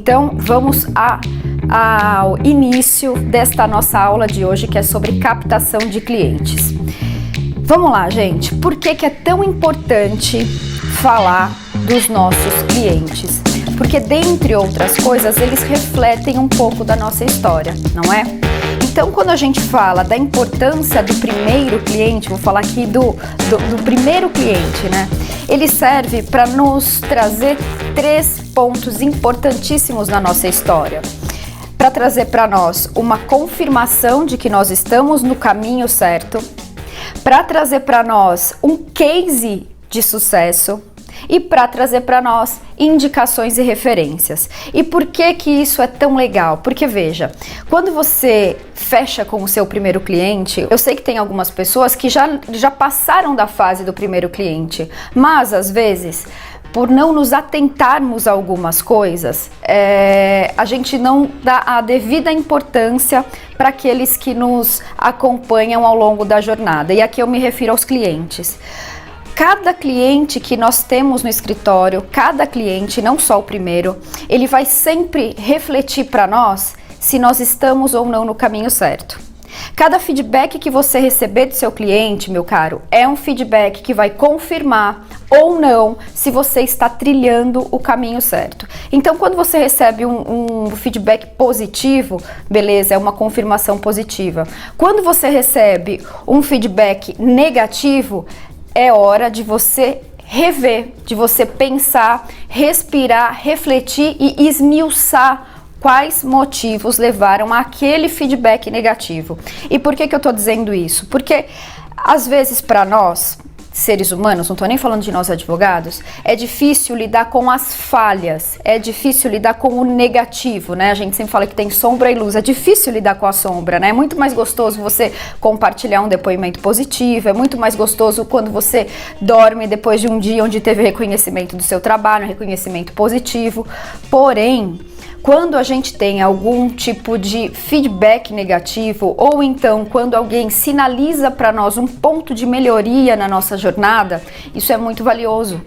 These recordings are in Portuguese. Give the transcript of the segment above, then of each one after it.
Então, vamos ao início desta nossa aula de hoje, que é sobre captação de clientes. Vamos lá, gente. Por que é tão importante falar dos nossos clientes? Porque, dentre outras coisas, eles refletem um pouco da nossa história, não é? Então, quando a gente fala da importância do primeiro cliente, vou falar aqui do primeiro cliente, né? Ele serve para nos trazer 3 pontos importantíssimos na nossa história. Para trazer para nós uma confirmação de que nós estamos no caminho certo, para trazer para nós um case de sucesso e para trazer para nós indicações e referências. E por que isso é tão legal? Porque veja, quando você fecha com o seu primeiro cliente, eu sei que tem algumas pessoas que já passaram da fase do primeiro cliente, mas às vezes, por não nos atentarmos a algumas coisas, a gente não dá a devida importância para aqueles que nos acompanham ao longo da jornada. E aqui eu me refiro aos clientes. Cada cliente que nós temos no escritório, cada cliente, não só o primeiro, ele vai sempre refletir para nós se nós estamos ou não no caminho certo. Cada feedback que você receber do seu cliente, meu caro, é um feedback que vai confirmar ou não se você está trilhando o caminho certo. Então, quando você recebe um feedback positivo, beleza, é uma confirmação positiva. Quando você recebe um feedback negativo, é hora de você rever, de você pensar, respirar, refletir e esmiuçar quais motivos levaram àquele feedback negativo. E por que eu tô dizendo isso? Porque às vezes para nós, seres humanos, não tô nem falando de nós advogados, é difícil lidar com as falhas, é difícil lidar com o negativo, né? A gente sempre fala que tem sombra e luz, é difícil lidar com a sombra, né? É muito mais gostoso você compartilhar um depoimento positivo, é muito mais gostoso quando você dorme depois de um dia onde teve reconhecimento do seu trabalho, reconhecimento positivo. Porém, quando a gente tem algum tipo de feedback negativo, ou então quando alguém sinaliza para nós um ponto de melhoria na nossa jornada, isso é muito valioso.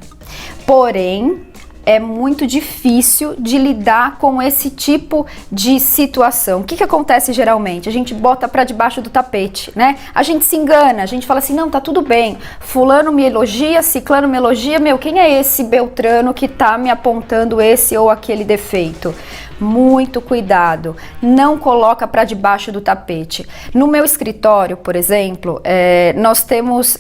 Porém, é muito difícil de lidar com esse tipo de situação. O que acontece geralmente? A gente bota para debaixo do tapete, né? A gente se engana, a gente fala assim, não, tá tudo bem. Fulano me elogia, ciclano me elogia, quem é esse Beltrano que tá me apontando esse ou aquele defeito? Muito cuidado, não coloca para debaixo do tapete. No meu escritório, por exemplo, nós temos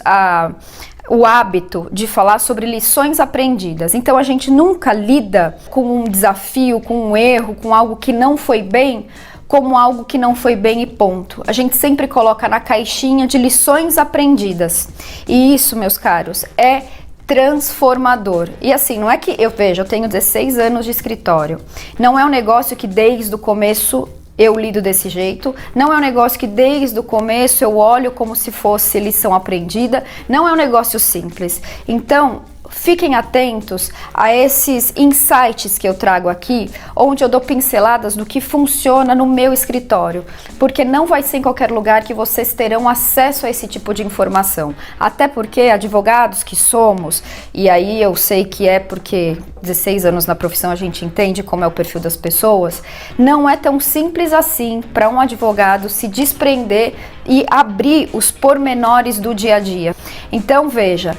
o hábito de falar sobre lições aprendidas. Então a gente nunca lida com um desafio, com um erro, com algo que não foi bem, como algo que não foi bem e ponto. A gente sempre coloca na caixinha de lições aprendidas. E isso, meus caros, é transformador. E assim, não é que eu tenho 16 anos de escritório. Não é um negócio que desde o começo eu lido desse jeito, não é um negócio que desde o começo eu olho como se fosse lição aprendida, não é um negócio simples. Então, fiquem atentos a esses insights que eu trago aqui, onde eu dou pinceladas do que funciona no meu escritório, porque não vai ser em qualquer lugar que vocês terão acesso a esse tipo de informação. Até porque advogados que somos, e aí eu sei que é porque 16 anos na profissão a gente entende como é o perfil das pessoas, não é tão simples assim para um advogado se desprender e abrir os pormenores do dia a dia. Então veja,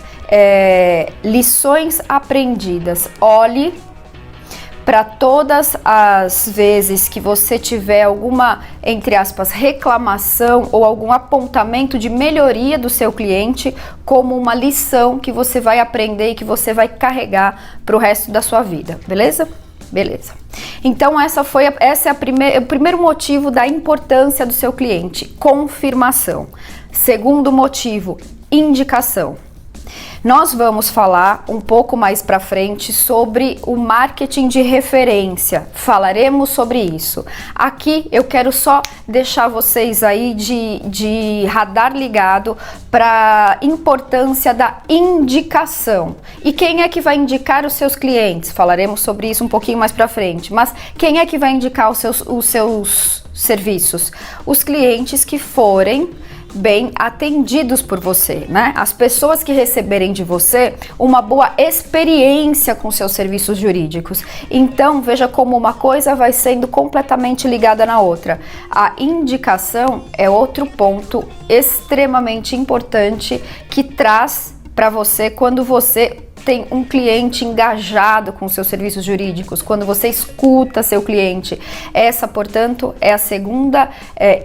lições aprendidas. Olhe para todas as vezes que você tiver alguma, entre aspas, reclamação ou algum apontamento de melhoria do seu cliente como uma lição que você vai aprender e que você vai carregar para o resto da sua vida, beleza? Beleza. Então esse é o primeiro motivo da importância do seu cliente, confirmação. Segundo motivo, indicação. Nós vamos falar um pouco mais para frente sobre o marketing de referência. Falaremos sobre isso. Aqui eu quero só deixar vocês aí de radar ligado para a importância da indicação. E quem é que vai indicar os seus clientes? Falaremos sobre isso um pouquinho mais para frente. Mas quem é que vai indicar os seus serviços? Os clientes que forem bem atendidos por você, né? As pessoas que receberem de você uma boa experiência com seus serviços jurídicos. Então, veja como uma coisa vai sendo completamente ligada na outra. A indicação é outro ponto extremamente importante que traz para você quando você tem um cliente engajado com seus serviços jurídicos, quando você escuta seu cliente. Essa, portanto, é a segunda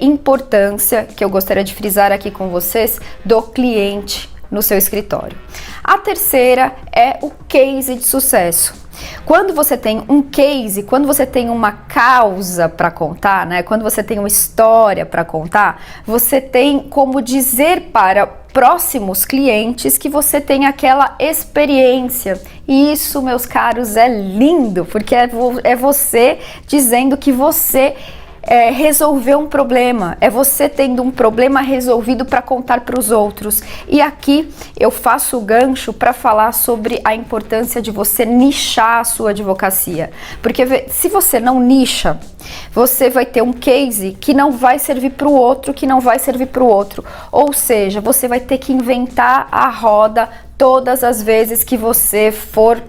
importância que eu gostaria de frisar aqui com vocês do cliente no seu escritório. A terceira é o case de sucesso. Quando você tem um case, quando você tem uma causa para contar, né? Quando você tem uma história para contar, você tem como dizer para próximos clientes que você tem aquela experiência. E isso, meus caros, é lindo, porque é você dizendo que você resolver um problema, é você tendo um problema resolvido para contar para os outros. E aqui eu faço o gancho para falar sobre a importância de você nichar a sua advocacia, porque se você não nicha, você vai ter um case que não vai servir para o outro, que não vai servir para o outro, ou seja, você vai ter que inventar a roda todas as vezes que você for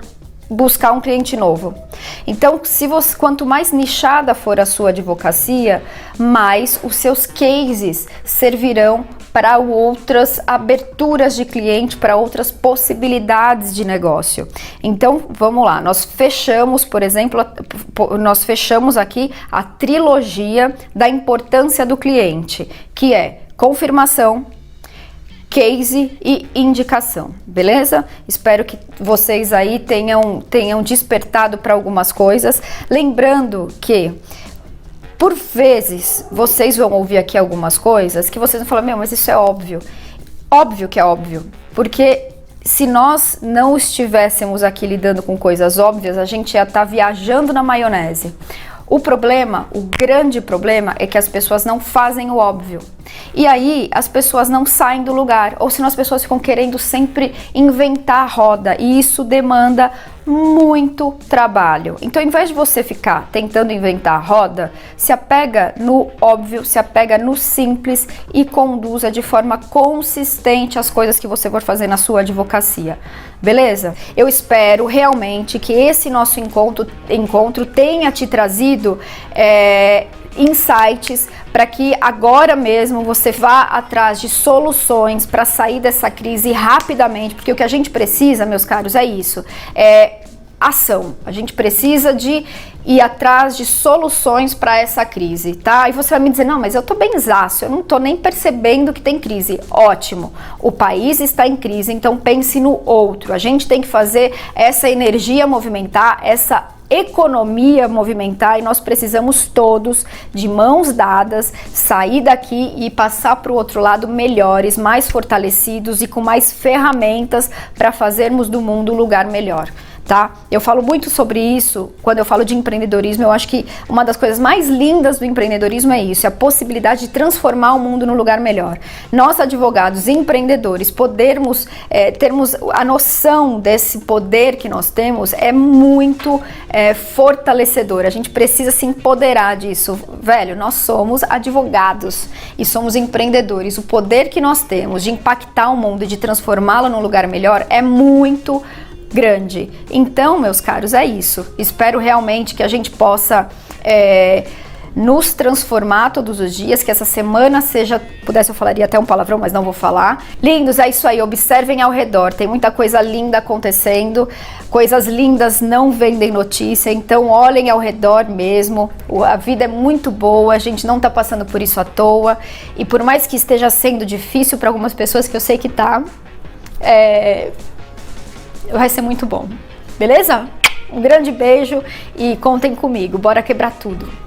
buscar um cliente novo. Então, quanto mais nichada for a sua advocacia, mais os seus cases servirão para outras aberturas de cliente, para outras possibilidades de negócio. Então, vamos lá, nós fechamos, por exemplo, aqui a trilogia da importância do cliente, que é confirmação, case e indicação, beleza? Espero que vocês aí tenham despertado para algumas coisas. Lembrando que, por vezes, vocês vão ouvir aqui algumas coisas que vocês vão falar, meu, mas isso é óbvio. Óbvio que é óbvio, porque se nós não estivéssemos aqui lidando com coisas óbvias, a gente ia estar viajando na maionese. O grande problema é que as pessoas não fazem o óbvio. E aí as pessoas não saem do lugar, ou senão as pessoas ficam querendo sempre inventar a roda, e isso demanda muito trabalho. Então, ao invés de você ficar tentando inventar a roda, se apega no óbvio, se apega no simples e conduza de forma consistente as coisas que você for fazer na sua advocacia. Beleza? Eu espero realmente que esse nosso encontro tenha te trazido insights para que agora mesmo você vá atrás de soluções para sair dessa crise rapidamente, porque o que a gente precisa, meus caros, é isso, ação. A gente precisa de ir atrás de soluções para essa crise, tá? E você vai me dizer, não, mas eu tô benzaço, eu não tô nem percebendo que tem crise. Ótimo, o país está em crise, então pense no outro. A gente tem que fazer essa energia movimentar, essa economia movimentar, e nós precisamos todos, de mãos dadas, sair daqui e passar para o outro lado melhores, mais fortalecidos e com mais ferramentas para fazermos do mundo um lugar melhor. Tá? Eu falo muito sobre isso quando eu falo de empreendedorismo. Eu acho que uma das coisas mais lindas do empreendedorismo é isso, é a possibilidade de transformar o mundo num lugar melhor. Nós, advogados e empreendedores, termos a noção desse poder que nós temos é muito fortalecedor. A gente precisa se empoderar disso. Velho, nós somos advogados e somos empreendedores. O poder que nós temos de impactar o mundo e de transformá-lo num lugar melhor é muito grande. Então, meus caros, é isso. Espero realmente que a gente possa nos transformar todos os dias, que essa semana seja, pudesse eu falaria até um palavrão, mas não vou falar. Lindos, é isso aí, observem ao redor, tem muita coisa linda acontecendo, coisas lindas não vendem notícia, então olhem ao redor mesmo, a vida é muito boa, a gente não tá passando por isso à toa, e por mais que esteja sendo difícil para algumas pessoas, que eu sei que tá, vai ser muito bom, beleza? Um grande beijo e contem comigo, bora quebrar tudo!